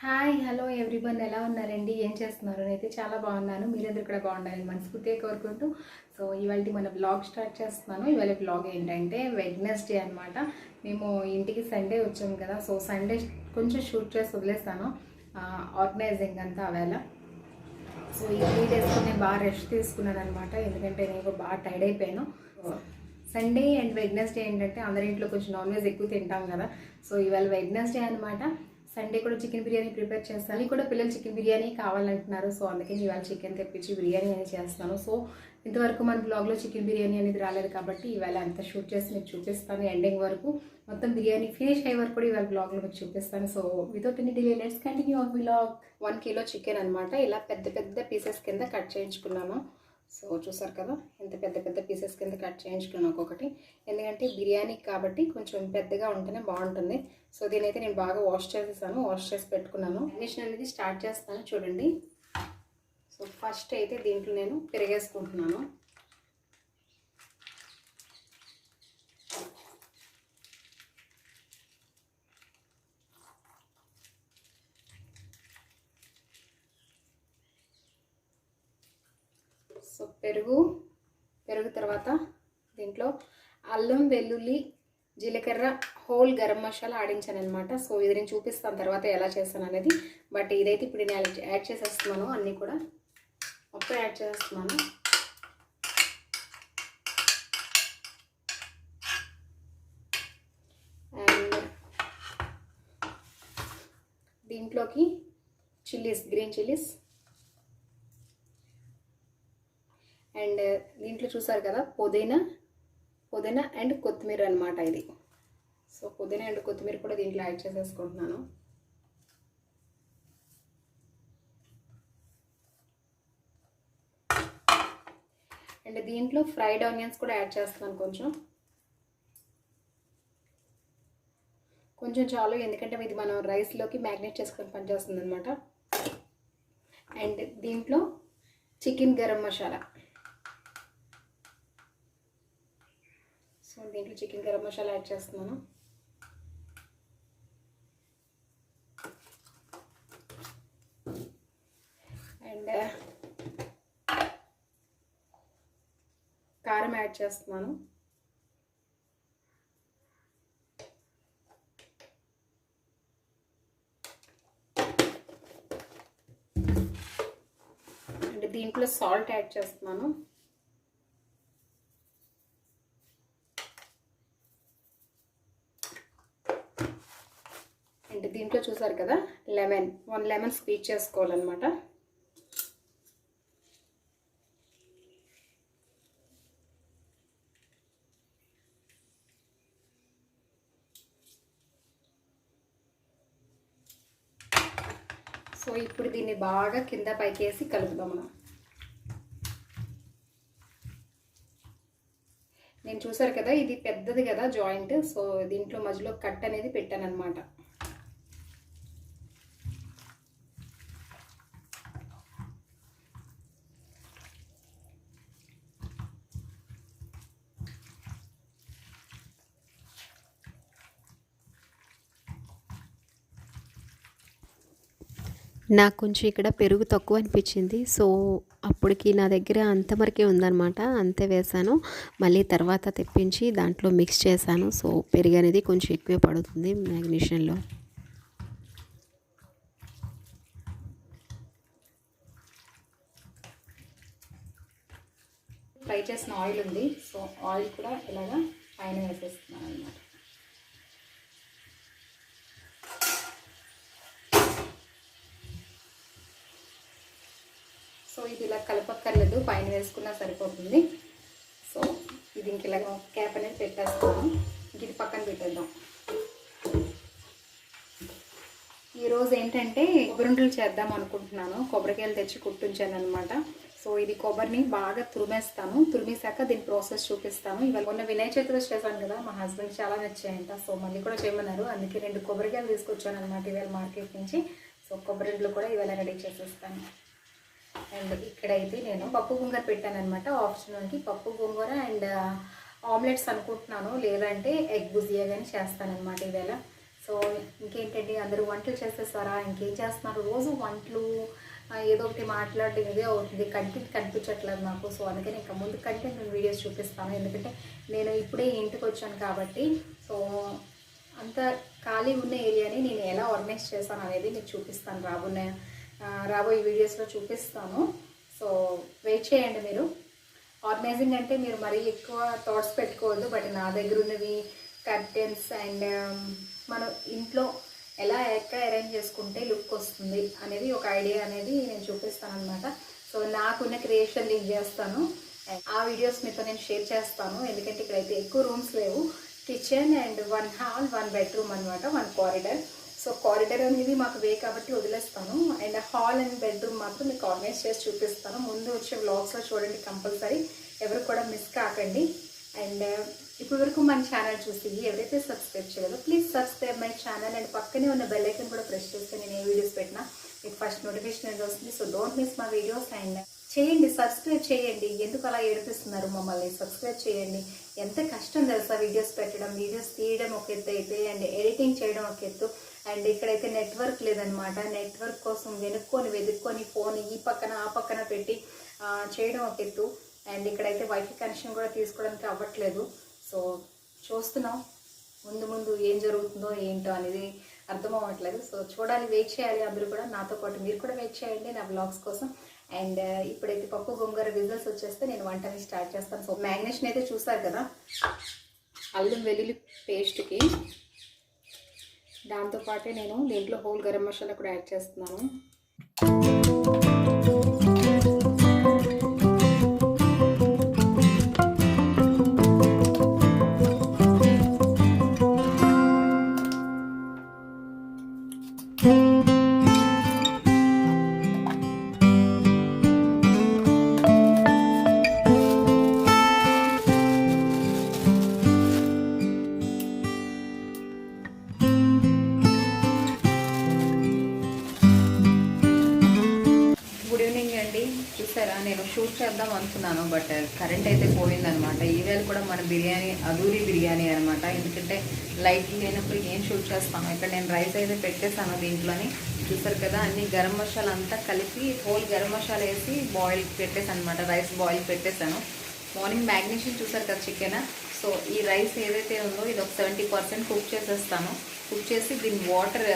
Hi hello everyone, ఎలా ఉన్నారండి? ఏం చేస్తున్నారు? నేనైతే చాలా బాగున్నాను. మీరందరూ కూడా బాగుండాలని మనస్ఫూర్తిగా కోరుకుంటూ సో ఇవాళ మన బ్లాగ్ స్టార్ట్ చేస్తున్నాను. ఇవాళ బ్లాగ్ ఏంటంటే వెడ్నెస్డే అనమాట. మేము ఇంటికి సండే వచ్చాము కదా, సో సండే కొంచెం షూట్ చేసి వదిలేస్తాను. ఆర్గనైజింగ్ అంతా అవేళ. సో ఈ 3 days నేను బాగా రెస్ట్ తీసుకున్నాను అనమాట, ఎందుకంటే నేను బాగా టైర్డ్ అయిపోయాను. సండే అండ్ వెడ్నెస్డే ఏంటంటే అందరి ఇంట్లో కొంచెం నాన్ వెజ్ ఎక్కువ తింటాం కదా, సో ఇవాళ వెడ్నెస్డే అనమాట. సండే కూడా చికెన్ బిర్యానీ ప్రిపేర్ చేస్తాను. అది కూడా పిల్లలు చికెన్ బిర్యానీ కావాలంటున్నారు, సో అందుకని ఇవాళ చికెన్ తెప్పించి బిర్యానీ అనేది చేస్తాను. సో ఇంతవరకు మన బ్లాగ్లో చికెన్ బిర్యానీ అనేది రాలేదు కాబట్టి ఇవాళ అంతా షూట్ చేసి మీకు చూపిస్తాను. ఎండింగ్ వరకు మొత్తం బిర్యానీ ఫినిష్ అయ్యే వరకు కూడా ఇవాళ బ్లాగ్లో మీకు చూపిస్తాను. So without any delay let's continue our blog. 1 kilo chicken అనమాట. ఇలా పెద్ద పెద్ద పీసెస్ కింద కట్ చేయించుకున్నాను. సో చూసారు కదా, ఎంత పెద్ద పెద్ద పీసెస్ కింద కట్ చేయించుకున్నాను ఒక్కొక్కటి, ఎందుకంటే బిర్యానీ కాబట్టి కొంచెం పెద్దగా ఉంటేనే బాగుంటుంది. సో దీనైతే నేను బాగా వాష్ చేసేసాను, వాష్ చేసి పెట్టుకున్నాను. మ్యారినేషన్ అనేది స్టార్ట్ చేస్తాను చూడండి. సో ఫస్ట్ అయితే దీంట్లో నేను పెరిగేసుకుంటున్నాను. సో పెరుగు తర్వాత దీంట్లో అల్లం వెల్లుల్లి జీలకర్ర హోల్ గరం మసాలా ఆడించాను అనమాట. సో ఇది నేను చూపిస్తాను తర్వాత ఎలా చేస్తాను అనేది. బట్ ఇదైతే ఇప్పుడు నేను యాడ్ చేసేస్తున్నాను, అన్నీ కూడా మొత్తం యాడ్ చేసేస్తున్నాను. అండ్ దీంట్లోకి చిల్లీస్, గ్రీన్ చిల్లీస్. అండ్ దీంట్లో చూసారు కదా పుదీనా అండ్ కొత్తిమీర అనమాట ఇది. సో పుదీనా అండ్ కొత్తిమీర కూడా దీంట్లో యాడ్ చేసేసుకుంటున్నాను. అండ్ దీంట్లో ఫ్రైడ్ ఆనియన్స్ కూడా యాడ్ చేస్తున్నాను కొంచెం చాలు, ఎందుకంటే ఇది మనం రైస్లోకి మ్యారినేట్ చేసుకొని పనిచేస్తుంది అనమాట. అండ్ దీంట్లో చికెన్ గరం మసాలా. సో దీంట్లో చికెన్ గరం మసాలా యాడ్ చేస్తున్నాను. అండ్ కారం యాడ్ చేస్తున్నాను. అండ్ దీంట్లో సాల్ట్ యాడ్ చేస్తున్నాను. అండ్ దీంట్లో చూసారు కదా లెమన్, 1 lemon స్క్వీజ్ చేసుకోవాలన్నమాట. సో ఇప్పుడు దీన్ని బాగా కింద పైకేసి కలుపుదాం మనం. నేను చూసారు కదా ఇది పెద్దది కదా జాయింట్, సో దీంట్లో మధ్యలో కట్ అనేది పెట్టాను అనమాట. నాకు కొంచెం ఇక్కడ పెరుగు తక్కువ అనిపించింది, సో అప్పటికి నా దగ్గర అంతవరకే ఉందన్నమాట, అంతే వేసాను. మళ్ళీ తర్వాత తెప్పించి దాంట్లో మిక్స్ చేశాను. సో పెరుగు అనేది కొంచెం ఎక్కువే పడుతుంది మ్యాగ్నేషన్లో. ఫ్రై చేసిన ఆయిల్ ఉంది, సో ఆయిల్ కూడా ఇలాగా పైన వేసేస్తున్నాను అనమాట. సో ఇది ఇలా కలపక్కర్లేదు, పైన వేసుకున్నా సరిపోతుంది. సో ఇది ఇంక ఇలా క్యాప్ అనేది పెట్టేస్తాను. ఇది పక్కన పెట్టేద్దాం. ఈరోజు ఏంటంటే కొబ్బరింటలు చేద్దాం అనుకుంటున్నాను. కొబ్బరికాయలు తెచ్చి కుట్టించాను అనమాట. సో ఇది కొబ్బరిని బాగా తురిమేస్తాను, తురిమేశాక దీని ప్రాసెస్ చూపిస్తాను. ఇవాళ మొన్న వినాయక చతుర్థి చేశాను కదా, మా హస్బెండ్ చాలా నచ్చాయంట, సో మళ్ళీ కూడా చేయమన్నారు. అందుకే 2 కొబ్బరికాయలు తీసుకొచ్చాను అనమాట ఇవాళ మార్కెట్ నుంచి. సో కొబ్బరింటలు కూడా ఇవాళ రెడీ చేసేస్తాను. అండ్ ఇక్కడైతే నేను పప్పు గోంగూర పెట్టాను అనమాట. ఆఫ్టర్నూన్కి పప్పు గోంగూర అండ్ ఆమ్లెట్స్ అనుకుంటున్నాను, లేదంటే ఎగ్ బుజియా కానీ చేస్తానన్నమాట ఇవాళ. సో ఇంకేంటండి, అందరూ వంటలు చేసేస్తారా? ఇంకేం చేస్తున్నారు? రోజు వంటలు ఏదో ఒకటి మాట్లాడడం ఇదే అవుతుంది, కంటెంట్ కనిపించట్లేదు నాకు. సో అందుకని ఇంకా ముందు కంటెంట్ వీడియోస్ చూపిస్తాను, ఎందుకంటే నేను ఇప్పుడే ఇంటికి వచ్చాను కాబట్టి. సో అంత ఖాళీ ఉన్న ఏరియాని నేను ఎలా ఆర్గనైజ్ చేస్తాను అనేది మీకు చూపిస్తాను, రాబోయే వీడియోస్లో చూపిస్తాను. సో వెయిట్ చేయండి మీరు. ఆర్గనైజింగ్ అంటే మీరు మరీ ఎక్కువ థాట్స్ పెట్టుకోవద్దు, బట్ నా దగ్గర ఉన్నవి కర్టెన్స్ అండ్ మనం ఇంట్లో ఎలా ఎక్కడ అరేంజ్ చేసుకుంటే లుక్ వస్తుంది అనేది ఒక ఐడియా అనేది నేను చూపిస్తాను అనమాట. సో నాకున్న క్రియేషన్ నేను చేస్తాను, ఆ వీడియోస్ మీతో నేను షేర్ చేస్తాను. ఎందుకంటే ఇక్కడైతే ఎక్కువ రూమ్స్ లేవు, కిచెన్ అండ్ 1 హాల్ 1 బెడ్రూమ్ అనమాట, 1 కారిడార్. సో కారిడార్ అనేది మాకు వే కాబట్టి వదిలేస్తాను, అండ్ హాల్ అండ్ బెడ్రూమ్ మాత్రం మీకు ఆర్గనైజ్ చేసి చూపిస్తాను. ముందు వచ్చే వ్లాగ్స్లో చూడండి కంపల్సరీ, ఎవరు కూడా మిస్ కాకండి. అండ్ ఇప్పటి వరకు మన ఛానల్ చూసి ఎవరైతే సబ్స్క్రైబ్ చేయలేదో please subscribe my channel, and పక్కనే ఉన్న బెల్ ఐకన్ కూడా ప్రెస్ చేస్తే నేను ఏ వీడియోస్ పెట్టినా మీకు ఫస్ట్ నోటిఫికేషన్ అనేది వస్తుంది. So don't miss my videos. And చేయండి, సబ్స్క్రైబ్ చేయండి. ఎందుకు అలా ఏడిపిస్తున్నారు మమ్మల్ని? సబ్స్క్రైబ్ చేయండి. ఎంత కష్టం తెలుసా వీడియోస్ పెట్టడం, వీడియోస్ తీయడం ఒక ఎత్తు అయితే, అండ్ ఎడిటింగ్ చేయడం ఒక ఎత్తు. అండ్ ఇక్కడైతే నెట్వర్క్ లేదనమాట, నెట్వర్క్ కోసం వెతుక్కొని ఫోన్ ఈ పక్కన ఆ పక్కన పెట్టి చేయడం ఒక ఎత్తు. అండ్ ఇక్కడైతే వైఫై కనెక్షన్ కూడా తీసుకోవడానికి అవ్వట్లేదు. సో చూస్తున్నాం, ముందు ఏం జరుగుతుందో ఏంటో అనేది అర్థం అవ్వట్లేదు. సో చూడాలి, వెయిట్ చేయాలి అందరూ కూడా, నాతో పాటు మీరు కూడా వెయిట్ చేయండి నా వ్లాగ్స్ కోసం. అండ్ ఇప్పుడైతే పప్పు గోంగూర విజిల్స్ వచ్చేస్తే నేను వంటని స్టార్ట్ చేస్తాను. సో మ్యాగ్నేషన్ అయితే చూసారు కదా, అల్లం వెల్లుల్లి పేస్ట్కి, దాంతోపాటే నేను దీంట్లో హోల్ గరం మసాలా కూడా యాడ్ చేస్తున్నాను. చూసారా, నేను షూట్ చేద్దాం అనుకున్నాను, బట్ కరెంట్ అయితే పోయిందనమాట. ఈవేళ కూడా మన బిర్యానీ అదూరి బిర్యానీ అనమాట, ఎందుకంటే లైట్ లేనప్పుడు ఏం షూట్ చేస్తాను. ఇక్కడ నేను రైస్ అయితే పెట్టేశాను దీంట్లోని, చూసారు కదా, అన్ని గరం మసాలా అంతా కలిపి హోల్ గరం మసాలా వేసి బాయిల్ పెట్టేసాను అనమాట. రైస్ బాయిల్ పెట్టేశాను. మార్నింగ్ మ్యాగ్నేషన్ చూసారు కదా చికెన్. సో ఈ రైస్ ఏదైతే ఉందో ఇది ఒక 70% కుక్ చేసేస్తాను. కుక్ చేసి దీని వాటర్,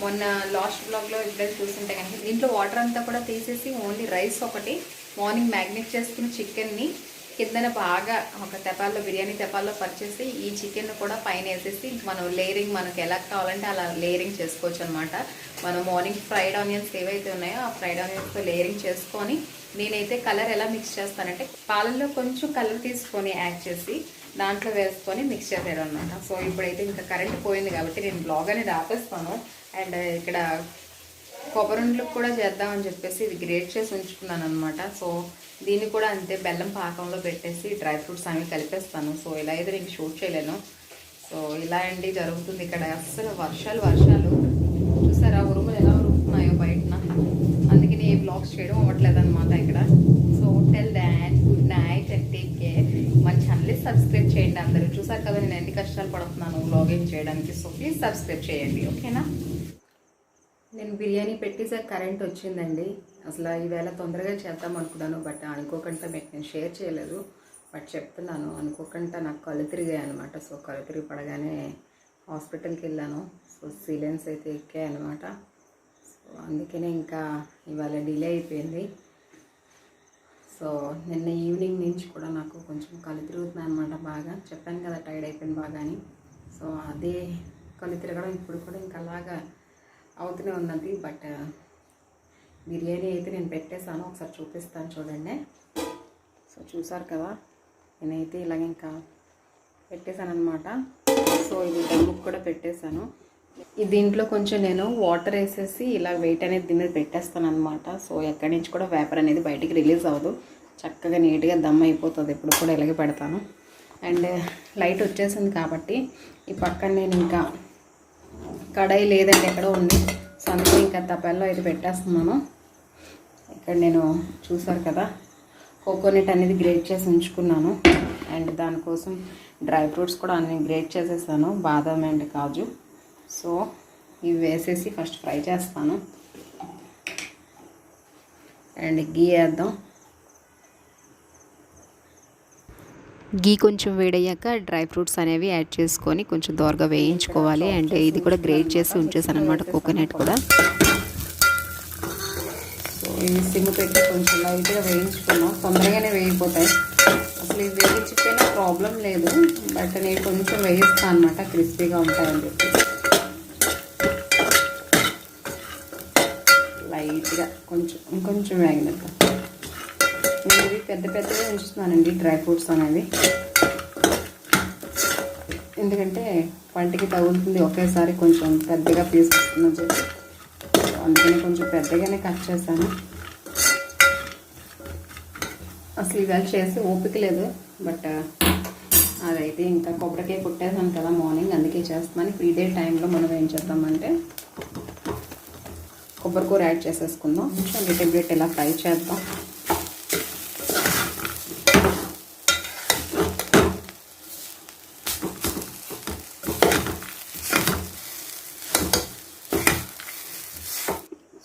మొన్న లాస్ట్ బ్లాగ్లో ఎప్పుడైతే చూస్తుంటే కనుక దీంట్లో వాటర్ అంతా కూడా తీసేసి ఓన్లీ రైస్ ఒకటి మార్నింగ్ మ్యాగ్నేట్ చేసుకున్న చికెన్ని కిందన బాగా ఒక తెపాల్లో, బిర్యానీ తెపాల్లో పరిచేసి ఈ చికెన్ కూడా పైన వేసేసి మనం లేయరింగ్ మనకు ఎలా కావాలంటే అలా లేయరింగ్ చేసుకోవచ్చు అనమాట. మనం మార్నింగ్ ఫ్రైడ్ ఆనియన్స్ ఏవైతే ఉన్నాయో ఆ ఫ్రైడ్ ఆనియన్స్తో లేయరింగ్ చేసుకొని, నేనైతే కలర్ ఎలా మిక్స్ చేస్తానంటే పాలల్లో కొంచెం కలర్ తీసుకొని యాడ్ చేసి దాంట్లో వేసుకొని మిక్స్ చేసేయడం అనమాట. సో ఇప్పుడైతే ఇంకా కరెంట్ పోయింది కాబట్టి నేను బ్లాగ్ అనేది ఆపేస్తాను. అండ్ ఇక్కడ కొబ్బరిండ్లకు కూడా చేద్దామని చెప్పేసి ఇది గ్రేట్ చేసి ఉంచుకున్నాను అనమాట. సో దీన్ని కూడా అంతే బెల్లం పాకంలో పెట్టేసి డ్రై ఫ్రూట్స్ అవి కలిపేస్తాను. సో ఇలా అయితే నేను షూట్ చేయలేను. సో ఇలా అండి జరుగుతుంది ఇక్కడ. అస్సలు వర్షాలు చూసారా, ఉరుములు ఎలా ఉరుముతున్నాయో బయటన, అందుకని ఏ బ్లాగ్స్ చేయడం అవ్వట్లేదు అనమాట ఇక్కడ. So tell that good night and take care. మన ఛానల్ని సబ్స్క్రైబ్ చేయండి అందరూ. చూసారు కదా నేను ఎన్ని కష్టాలు పడుతున్నాను బ్లాగింగ్ చేయడానికి. సో ప్లీజ్ సబ్స్క్రైబ్ చేయండి, ఓకేనా. నేను బిర్యానీ పెట్టేసాక కరెంట్ వచ్చిందండి. అసలు ఈవేళ తొందరగా చేద్దాం అనుకున్నాను, బట్ అనుకోకుండా మీకు నేను షేర్ చేయలేదు, బట్ చెప్తున్నాను. అనుకోకుండా నాకు కళ్ళు తిరిగాయి అనమాట. సో కళ్ళు తిరిగి పడగానే హాస్పిటల్కి వెళ్ళాను. సో సీలెన్స్ అయితే ఎక్కాయి అనమాట. సో అందుకనే ఇంకా ఇవాళ డిలే అయిపోయింది. సో నిన్న ఈవినింగ్ నుంచి కూడా నాకు కొంచెం కళ్ళు తిరుగుతున్నాయి అనమాట. బాగా చెప్పాను కదా, టైర్డ్ అయిపోయింది బాగా అని. సో అదే కళ్ళు తిరగడం ఇప్పుడు కూడా ఇంకా అలాగా అవుతూనే ఉన్నది. బట్ బిర్యానీ అయితే నేను పెట్టేశాను, ఒకసారి చూపిస్తాను చూడండి. సో చూసారు కదా, నేనైతే ఇలాగ ఇంకా పెట్టేశాను అనమాట. సో ఇది దమ్ముకు కూడా పెట్టేశాను. దీంట్లో కొంచెం నేను వాటర్ వేసేసి ఇలా వెయిట్ అనేది దీని మీద పెట్టేస్తాను అనమాట. సో ఎక్కడి నుంచి కూడా వేపర్ అనేది బయటికి రిలీజ్ అవ్వదు, చక్కగా నీట్గా దమ్ అయిపోతుంది. ఇప్పుడు కూడా ఇలాగే పెడతాను. అండ్ లైట్ వచ్చేసింది కాబట్టి ఈ పక్కన నేను ఇంకా కడాయి లేదండి, ఎక్కడో ఉంది. సో అందుకే ఇంకా తపెల్లో అయితే పెట్టేస్తున్నాను. ఇక్కడ నేను చూసారు కదా, కోకోనట్ అనేది గ్రేట్ చేసి ఉంచుకున్నాను. అండ్ దానికోసం డ్రై ఫ్రూట్స్ కూడా అన్ని గ్రేట్ చేసేసాను, బాదం అండ్ కాజు. సో ఇవి వేసేసి ఫస్ట్ ఫ్రై చేస్తాను. అండ్ గీ వేద్దాం. గీ కొంచెం వేడయ్యాక డ్రై ఫ్రూట్స్ అనేవి యాడ్ చేసుకొని కొంచెం దోరగా వేయించుకోవాలి. అండ్ ఇది కూడా గ్రేట్ చేసి ఉంచేసాను అనమాట, కోకోనట్ కూడా. సో ఇవి సిమ్ పెట్టి కొంచెం లైట్గా వేయించుకున్నాం, తొందరగానే వేగిపోతాయి. అసలు ఇవి వేయించిపోయినా ప్రాబ్లం లేదు, బట్ నేను కొంచెం వేయిస్తాను అనమాట, క్రిస్పీగా ఉంటాయని చెప్పి. లైట్గా ఇంకొంచెం వేగినట్టు. నేను ఇవి పెద్దగా ఉంచుతున్నానండి డ్రై ఫ్రూట్స్ అనేవి, ఎందుకంటే పంటికి తగులుతుంది ఒకేసారి కొంచెం పెద్దగా పీస్ వస్తుందని చెప్పి. అందుకని కొంచెం పెద్దగానే కట్ చేశాను. అసలు ఇవాళ చేసి ఓపిక లేదు, బట్ అదైతే ఇంకా కొబ్బరికాయ కొట్టేసాను కదా మార్నింగ్, అందుకే చేస్తున్నాను. ఇప్పుడు ఇదే టైంలో మనం ఏం చేద్దామంటే కొబ్బరికూర యాడ్ చేసేసుకుందాం. కొంచెం లిటిల్ బిట్ ఇలా ఫ్రై చేద్దాం.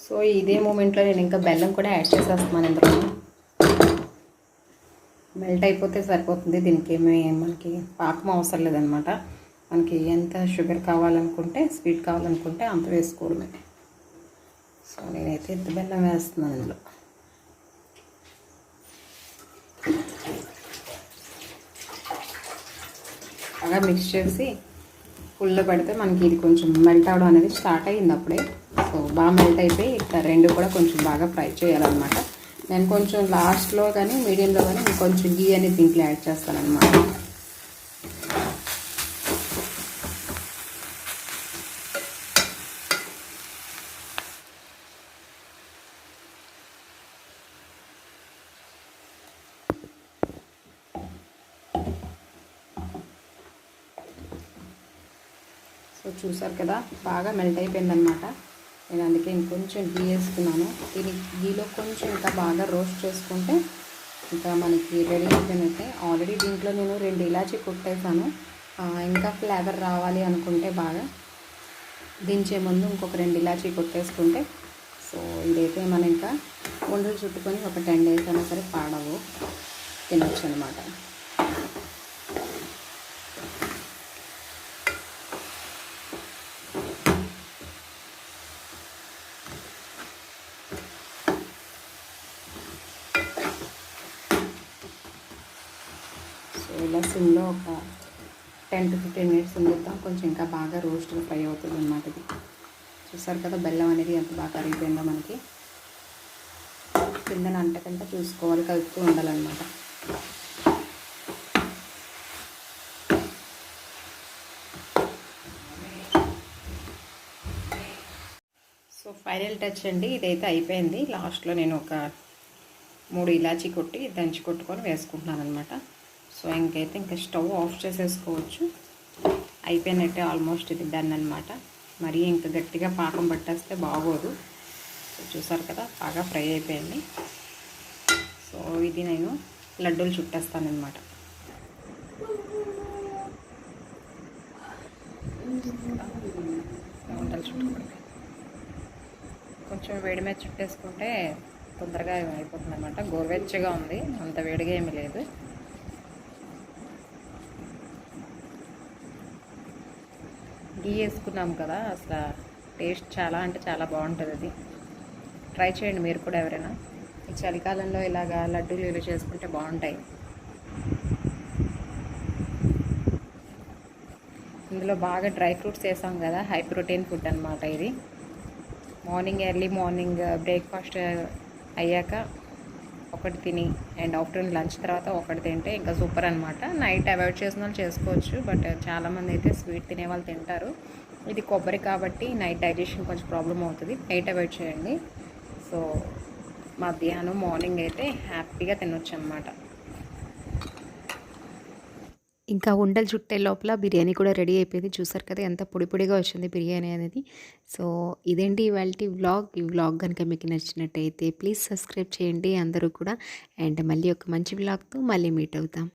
సో ఇదే మూమెంట్లో నేను ఇంకా బెల్లం కూడా యాడ్ చేసేస్తున్నాను. ఇందులో మెల్ట్ అయిపోతే సరిపోతుంది. దీనికి మనకి పాకం అవసరం లేదనమాట. మనకి ఎంత షుగర్ కావాలనుకుంటే, స్వీట్ కావాలనుకుంటే అంత వేసుకోవడమే. సో నేనైతే ఇంత బెల్లం వేస్తున్నాను ఇందులో. బాగా మిక్స్ చేసి ఫుల్లో పెడితే మనకి ఇది కొంచెం మెల్ట్ అవడం అనేది స్టార్ట్ అయ్యింది అప్పుడే. సో బాగా మెల్ట్ అయిపోయి ఇట్లా రెండు కూడా కొంచెం బాగా ఫ్రై చేయాలన్నమాట. నేను కొంచెం లాస్ట్లో కానీ మీడియంలో కానీ కొంచెం గీ అనేది దీంట్లో యాడ్ చేస్తానన్నమాట. సో చూసారు కదా, బాగా మెల్ట్ అయిపోయిందనమాట. నేను అందుకే ఇంకొంచెం గీ వేసుకున్నాను. దీని గీలో కొంచెం ఇంకా బాగా రోస్ట్ చేసుకుంటే ఇంకా మనకి రెడీ అయిపోయినట్టే. ఆల్రెడీ దీంట్లో నేను 2 ఇలాచీ కొట్టేసాను. ఇంకా ఫ్లేవర్ రావాలి అనుకుంటే బాగా దించే ముందు ఇంకొక 2 ఇలాచీ కొట్టేసుకుంటే, సో ఇదైతే మనం ఇంకా ఉండలు చుట్టుకొని ఒక 10 days అయినా సరే పాడవు, తినొచ్చు అనమాట. ఇలా సిమ్లో ఒక 10 to 15 minutes ఉండిద్దాం. కొంచెం ఇంకా బాగా రోస్ట్గా ఫ్రై అవుతుంది అన్నమాట. ఇది చూసారు కదా, బెల్లం అనేది ఎంత బాగా కరిగిపోయిందో మనకి. కిందన అంటకంటే చూసుకోవాలి, కలుపుతూ ఉండాలన్నమాట. సో ఫైనల్ టచ్ అండి, ఇదైతే అయిపోయింది. లాస్ట్లో నేను ఒక 3 ఇలాచీ కొట్టి దంచి కొట్టుకొని వేసుకుంటున్నాను అనమాట. సో ఇంకైతే ఇంకా స్టవ్ ఆఫ్ చేసేసుకోవచ్చు. అయిపోయినట్టే, ఆల్మోస్ట్ ఇది డన్ అనమాట. మరీ ఇంకా గట్టిగా పాకం పట్టేస్తే బాగోదు. సో చూసారు కదా, బాగా ఫ్రై అయిపోయింది. సో ఇది నేను లడ్డూలు చుట్టేస్తానమాట. వంటలు చుట్టుకోవడం కొంచెం వేడి మీద చుట్టేసుకుంటే తొందరగా అయిపోతుంది అనమాట. గోరువెచ్చగా ఉంది, అంత వేడిగా ఏమీ లేదు. గీ వేసుకున్నాం కదా, అసలు టేస్ట్ చాలా అంటే చాలా బాగుంటుంది. అది ట్రై చేయండి మీరు కూడా ఎవరైనా. ఈ చలికాలంలో ఇలాగా లడ్డూలు ఇలా చేసుకుంటే బాగుంటాయి. ఇందులో బాగా డ్రై ఫ్రూట్స్ వేసాం కదా, హై ప్రోటీన్ ఫుడ్ అనమాట ఇది. ఎర్లీ మార్నింగ్ బ్రేక్ఫాస్ట్ అయ్యాక ఒకటి తిని, అండ్ ఆఫ్టర్నూన్ లంచ్ తర్వాత ఒకటి తింటే ఇంకా సూపర్ అనమాట. నైట్ అవాయిడ్ చేసిన వాళ్ళు చేసుకోవచ్చు, బట్ చాలామంది అయితే స్వీట్ తినే వాళ్ళు తింటారు. ఇది కొబ్బరి కాబట్టి నైట్ డైజెషన్ కొంచెం ప్రాబ్లం అవుతుంది, నైట్ అవాయిడ్ చేయండి. సో మధ్యాహ్నం మార్నింగ్ అయితే హ్యాపీగా తినొచ్చు అనమాట. ఇంకా ఉండలు చుట్టే లోపల బిర్యానీ కూడా రెడీ అయిపోయింది. చూసారు కదా ఎంత పొడి పొడిగా వచ్చింది బిర్యానీ అనేది. సో ఇదేంటి ఇవాల్టి వ్లాగ్. ఈ వ్లాగ్ కనుక మీకు నచ్చినట్టయితే ప్లీజ్ సబ్స్క్రైబ్ చేయండి అందరూ కూడా. అండ్ మళ్ళీ ఒక మంచి వ్లాగ్తో మళ్ళీ మీట్ అవుతాం.